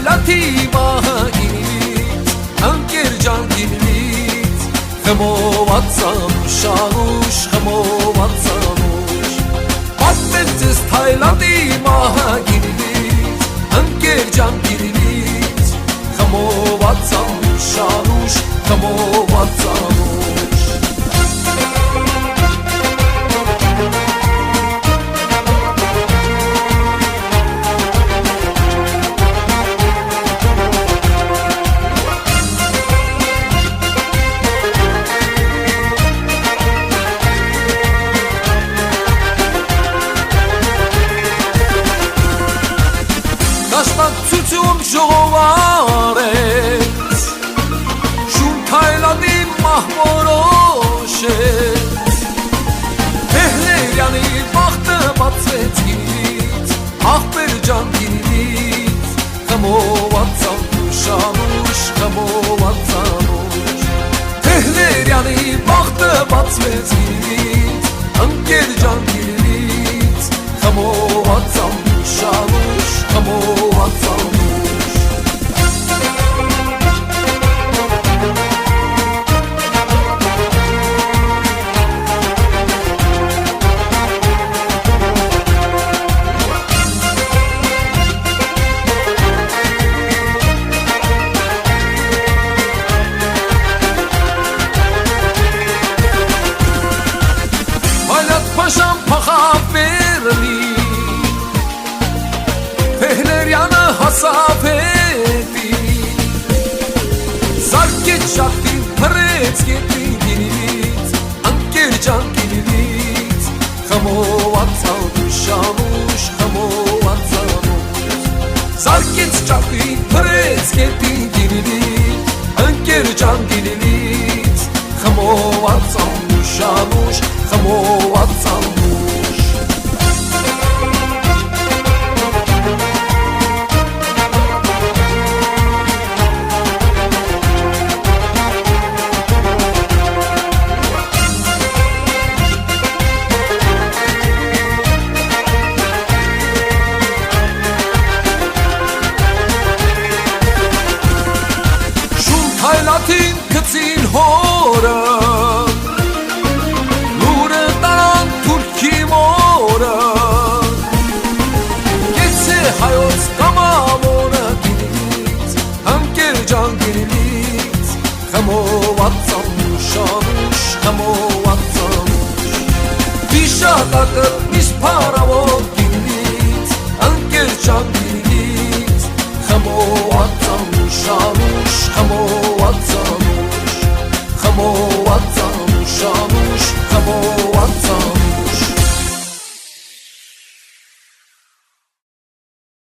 թայլաթի մահագինից, ընկերջան գինից, խմովածանուշ, անուշ, խմովածանուշ, պատմեց ես թայլաթի մահագինից, ընկերջան գինից, խմովածանուշ, անուշ, խմովածանուշ. Դաշնակցություն ժողովարեց, շուն թայլատի մահորոշեց, Բեհլերյանի բախտը բացվեց գինից, աղբերջան գինից, խմովածանուշ, անուշ, խմովածանուշ, Բեհլերյանի բախտը բացվեց գինից, ընկերջան գինից, խմովածանուշ, անուշ, խմովածանուշ. Հայլատ փաշան փախավերնի, Բեհլերյանը հասավ հետի, զարկեց շախտին, հրեց գետի գինից, ընկերջան գինից, խմովածանուշ, անուշ, խմովածանուշ, զարկեց շախտին, հրեց գետի գինից, ընկերջան գինից, խմովածանուշ, անուշ, խմովածանուշ. Հայլաթին գցին հորը, լուրը տարան թուրքի մորը, գեցե հայոց կամավորը գինից, ընկերջան գինից, խմովածանուշ, անուշ, խմովածանուշ, վիշապակը միշտ փառավոր գինից, ընկերջան գինից, խմովածանուշ.